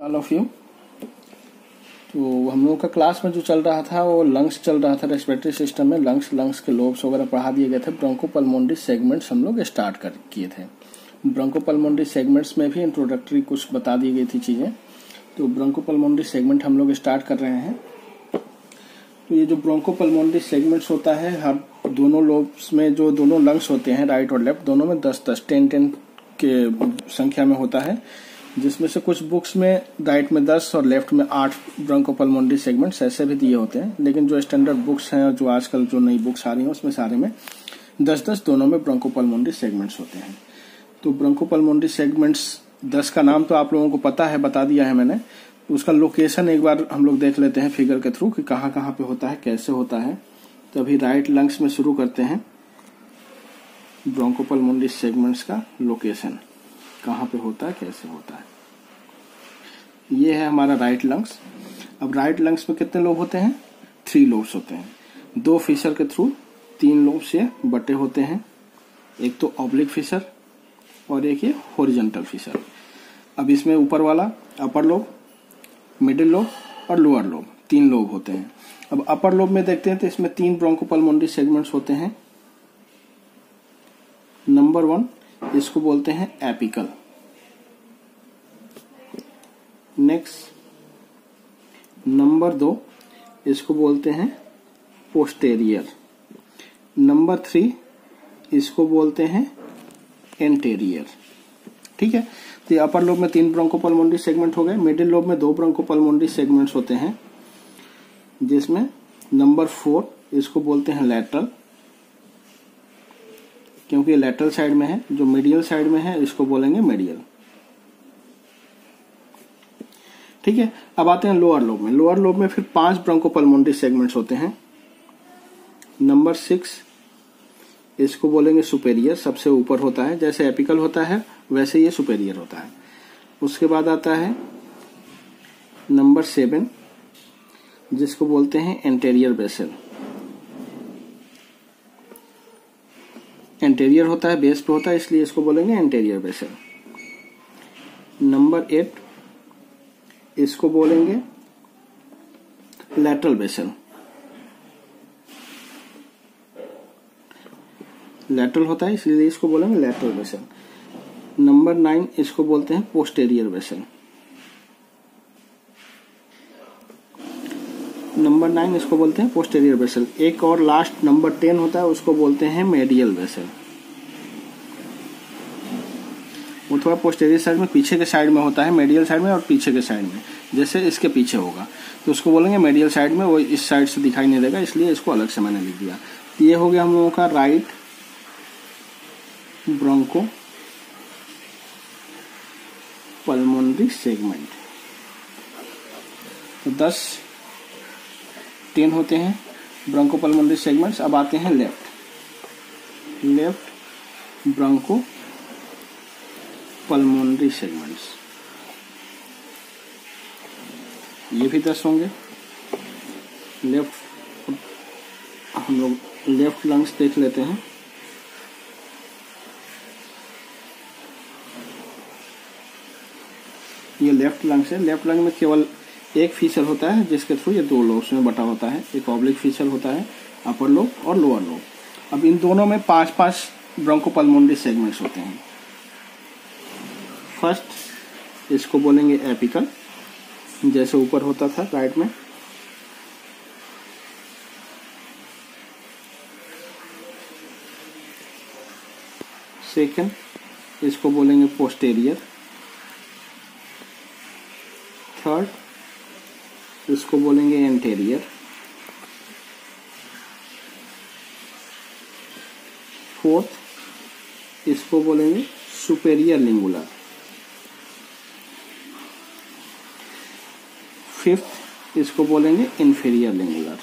All of you. तो हम लोगों का क्लास में जो चल रहा था वो लंग्स चल रहा था। रेस्पिरेटरी सिस्टम में लंग्स के लोब्स वगैरह पढ़ा दिए गए थे। ब्रोंकोपल्मोनरी सेगमेंट्स हम लोग स्टार्ट किए थे। ब्रोंकोपल्मोनरी सेगमेंट्स में भी इंट्रोडक्टरी कुछ बता दी गई थी चीज़ें। तो ब्रोंकोपल्मोनरी सेगमेंट हम लोग स्टार्ट कर रहे हैं। तो ये जो ब्रोंकोपल्मोनरी सेगमेंट्स होता है, हर दोनों लोब्स में जो दोनों लंग्स होते हैं राइट और लेफ्ट, दोनों में 10 के संख्या में होता है, जिसमें से कुछ बुक्स में राइट में 10 और लेफ्ट में 8 ब्रोंकोपल्मोनरी सेगमेंट्स ऐसे भी दिए होते हैं। लेकिन जो स्टैंडर्ड बुक्स हैं और जो आजकल जो नई बुक्स आ रही हैं उसमें सारे में 10 दोनों में ब्रोंकोपल्मोनरी सेगमेंट्स होते हैं। तो ब्रोंकोपल्मोनरी सेगमेंट्स 10 का नाम तो आप लोगों को पता है, बता दिया है मैंने। तो उसका लोकेशन एक बार हम लोग देख लेते हैं फिगर के थ्रू कि कहाँ कहाँ पे होता है, कैसे होता है। तो अभी राइट लंग्स में शुरू करते हैं। ब्रोंकोपल्मोनरी सेगमेंट्स का लोकेशन कहाँ पे होता है, कैसे होता है। ये है हमारा राइट लंग्स। अब राइट लंग्स में कितने लोब होते हैं? 3 लोब्स होते हैं। 2 फिशर के थ्रू 3 लोब से बटे होते हैं। एक तो ऑब्लिक फिशर और एक ये हॉरिजॉन्टल फिशर। अब इसमें ऊपर वाला अपर लोब, मिडिल लोब और लोअर लोब, 3 लोब होते हैं। अब अपर लोब में देखते हैं तो इसमें 3 ब्रोंकोपल्मोनरी सेगमेंट्स होते हैं। नंबर 1 इसको बोलते हैं एपिकल। नेक्स्ट नंबर 2 इसको बोलते हैं पोस्टेरियर। नंबर 3 इसको बोलते हैं एंटेरियर। ठीक है। तो ये अपर लोब में 3 ब्रोंकोपल्मोनरी सेगमेंट हो गए। मिडिल लोब में 2 ब्रोंकोपल्मोनरी सेगमेंट्स होते हैं, जिसमें नंबर 4 इसको बोलते हैं लैटरल, क्योंकि ये लैटरल साइड में है। जो मीडियल साइड में है इसको बोलेंगे मीडियल। ठीक है। अब आते हैं लोअर लोब में। लोअर लोब में फिर 5 ब्रोंकोपल्मोनरी सेगमेंट्स होते हैं। नंबर 6 इसको बोलेंगे सुपेरियर, सबसे ऊपर होता है। जैसे एपिकल होता है वैसे ये सुपेरियर होता है। उसके बाद आता है नंबर 7 जिसको बोलते हैं एंटेरियर बेसल। एंटेरियर होता है, बेस पे होता है, इसलिए इसको बोलेंगे एंटेरियर बेसल। नंबर 8 इसको बोलेंगे लैटरल बेसल। लैटरल होता है इसलिए इसको बोलेंगे लैटरल बेसल। नंबर 9 इसको बोलते हैं पोस्टेरियर बेसल। नंबर 9 इसको बोलते हैं पोस्टेरियर बेसल। एक और लास्ट नंबर 10 होता है, उसको बोलते हैं मेडियल बेसल। वो थोड़ा पोस्टेरियर साइड में, पीछे के साइड में होता है, मेडियल साइड में और पीछे के साइड में। जैसे इसके पीछे होगा तो उसको बोलेंगे मेडियल साइड में। वो इस साइड से दिखाई नहीं देगा, इसलिए इसको अलग से मैंने लिख दिया। ये हो गया हम लोगों का राइट ब्रोंकोपल्मोनरी सेगमेंट। तो 10 होते हैं ब्रोंकोपल्मोनरी सेगमेंट्स। अब आते हैं लेफ्ट ब्रोंकोपल्मोनरी सेगमेंट्स। ये भी 10 होंगे। हम लोग लेफ्ट लंग्स देख लेते हैं। ये लेफ्ट लंग्स है। लेफ्ट लंग में केवल एक फीचर होता है जिसके थ्रू ये 2 लोब्स में बटा होता है। एक ऑब्लिक फीचर होता है, अपर लोब और लोअर लोब। अब इन दोनों में 5 ब्रोंकोपल्मोनरी सेगमेंट्स होते हैं। फर्स्ट इसको बोलेंगे एपिकल, जैसे ऊपर होता था राइट में। सेकंड इसको बोलेंगे पोस्टेरियर। थर्ड इसको बोलेंगे एंटेरियर। फोर्थ इसको बोलेंगे सुपेरियर लिंगुलर। फिफ्थ इसको बोलेंगे इंफीरियर लिंगुलर।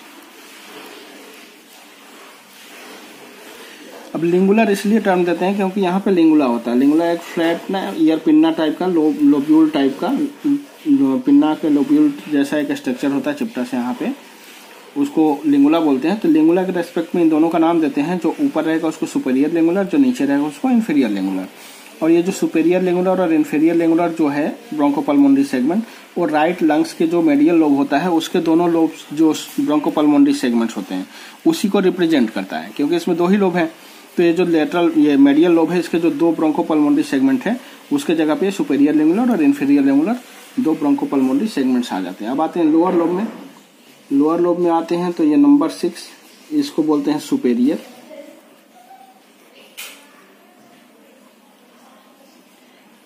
अब लिंगुलर इसलिए टर्म देते हैं क्योंकि यहाँ पे लिंगुला होता है। लिंगुला एक फ्लैट ना ईयर पिन्ना टाइप का, लोब्यूल टाइप का, पिन्ना के लोब्यूल जैसा एक स्ट्रक्चर होता है चिपटा से, यहाँ पे उसको लिंगुला बोलते हैं। तो लिंगुला के रेस्पेक्ट में इन दोनों का नाम देते हैं। जो ऊपर रहेगा उसको सुपेरियर लिंगुलर, जो नीचे रहेगा उसको इंफीरियर लिंगुलर। और ये जो सुपेरियर लिंगुलर और इंफीरियर लिंगुलर जो है ब्रोंकोपल्मोनरी सेगमेंट, और राइट लंग्स के जो मेडियल लोब होता है उसके दोनों लोब जो ब्रोंकोपल्मोनरी सेगमेंट्स होते हैं उसी को रिप्रेजेंट करता है, क्योंकि इसमें 2 ही लोब हैं। तो ये जो लेटरल ये मेडियल लोब है इसके जो 2 ब्रोंकोपल्मोनरी सेगमेंट है उसके जगह पे सुपेरियर लिंगुलर और इंफीरियर लिंगुलर 2 ब्रोंकोपल्मोनरी सेगमेंट्स आ जाते हैं। अब आते हैं लोअर लोब में। लोअर लोब में आते हैं तो ये नंबर 6 इसको बोलते हैं सुपेरियर,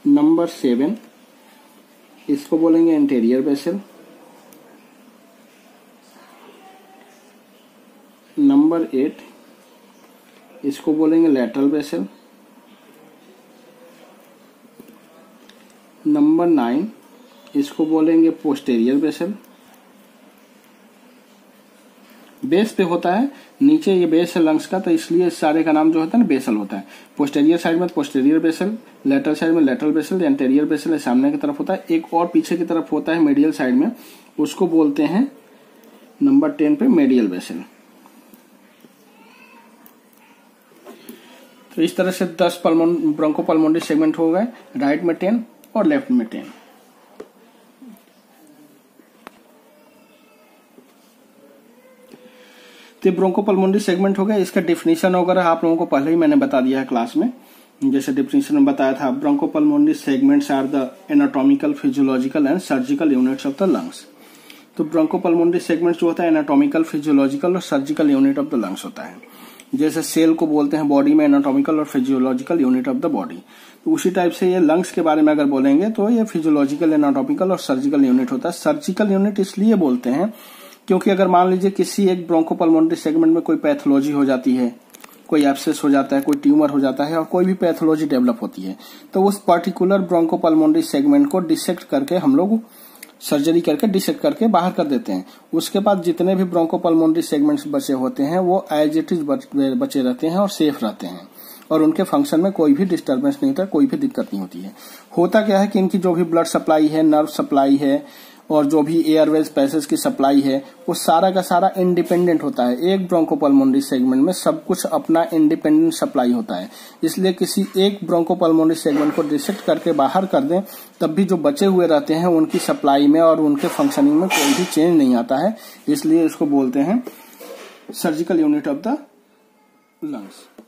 नंबर 7 इसको बोलेंगे एंटेरियर बेसल, नंबर 8 इसको बोलेंगे लैटरल बेसल, नंबर 9 इसको बोलेंगे पोस्टेरियर बेसल। बेस पे होता है, नीचे ये बेस है लंग्स का, तो इसलिए सारे का नाम जो होता है ना बेसल होता है। पोस्टेरियर साइड में पोस्टेरियर बेसल, लेटरल साइड में लेटरल बेसल, एंटेरियर बेसल है सामने की तरफ होता है। एक और पीछे की तरफ होता है मेडियल साइड में, उसको बोलते हैं नंबर 10 पे मेडियल बेसल। तो इस तरह से 10 ब्रोंकोपल्मोनरी सेगमेंट हो गए, राइट में 10 और लेफ्ट में 10। तो ब्रोंकोपल्मोनरी सेगमेंट हो गया। इसका डिफिनीशन वगैरह आप लोगों को पहले ही मैंने बता दिया है क्लास में। जैसे डिफिनीशन में बताया था, bronchopulmonary segments are the anatomical, physiological and surgical units of the lungs. तो ब्रोंकोपल्मोनरी सेगमेंट्स जो होता है एनाटॉमिकल, फिजियोलॉजिकल और surgical unit of the lungs होता है। जैसे सेल को बोलते हैं बॉडी में एनाटॉमिकल और physiological unit of the body, तो उसी टाइप से ये लंग्स के बारे में अगर बोलेंगे तो ये फिजियोलॉजिकल, एनाटॉमिकल और सर्जिकल यूनिट होता है। सर्जिकल यूनिट इसलिए बोलते हैं क्योंकि अगर मान लीजिए किसी एक ब्रोंकोपल्मोनरी सेगमेंट में कोई पैथोलॉजी हो जाती है, कोई एब्सेस हो जाता है, कोई ट्यूमर हो जाता है और कोई भी पैथोलॉजी डेवलप होती है, तो उस पर्टिकुलर ब्रोंकोपल्मोनरी सेगमेंट को डिसेक्ट करके हम लोग सर्जरी करके डिसेक्ट करके बाहर कर देते हैं। उसके बाद जितने भी ब्रोंकोपल्मोनरी सेगमेंट्स बचे होते हैं वो एज इट इज बचे रहते हैं और सेफ रहते हैं और उनके फंक्शन में कोई भी डिस्टर्बेंस नहीं होता, कोई भी दिक्कत नहीं होती है। होता क्या है कि इनकी जो भी ब्लड सप्लाई है, नर्व सप्लाई है और जो भी एयरवेज पैसेज की सप्लाई है वो सारा का सारा इंडिपेंडेंट होता है। एक ब्रोंकोपल्मोनरी सेगमेंट में सब कुछ अपना इंडिपेंडेंट सप्लाई होता है, इसलिए किसी एक ब्रोंकोपल्मोनरी सेगमेंट को डिसेक्ट करके बाहर कर दें तब भी जो बचे हुए रहते हैं उनकी सप्लाई में और उनके फंक्शनिंग में कोई भी चेंज नहीं आता है, इसलिए इसको बोलते हैं surgical unit of the lungs.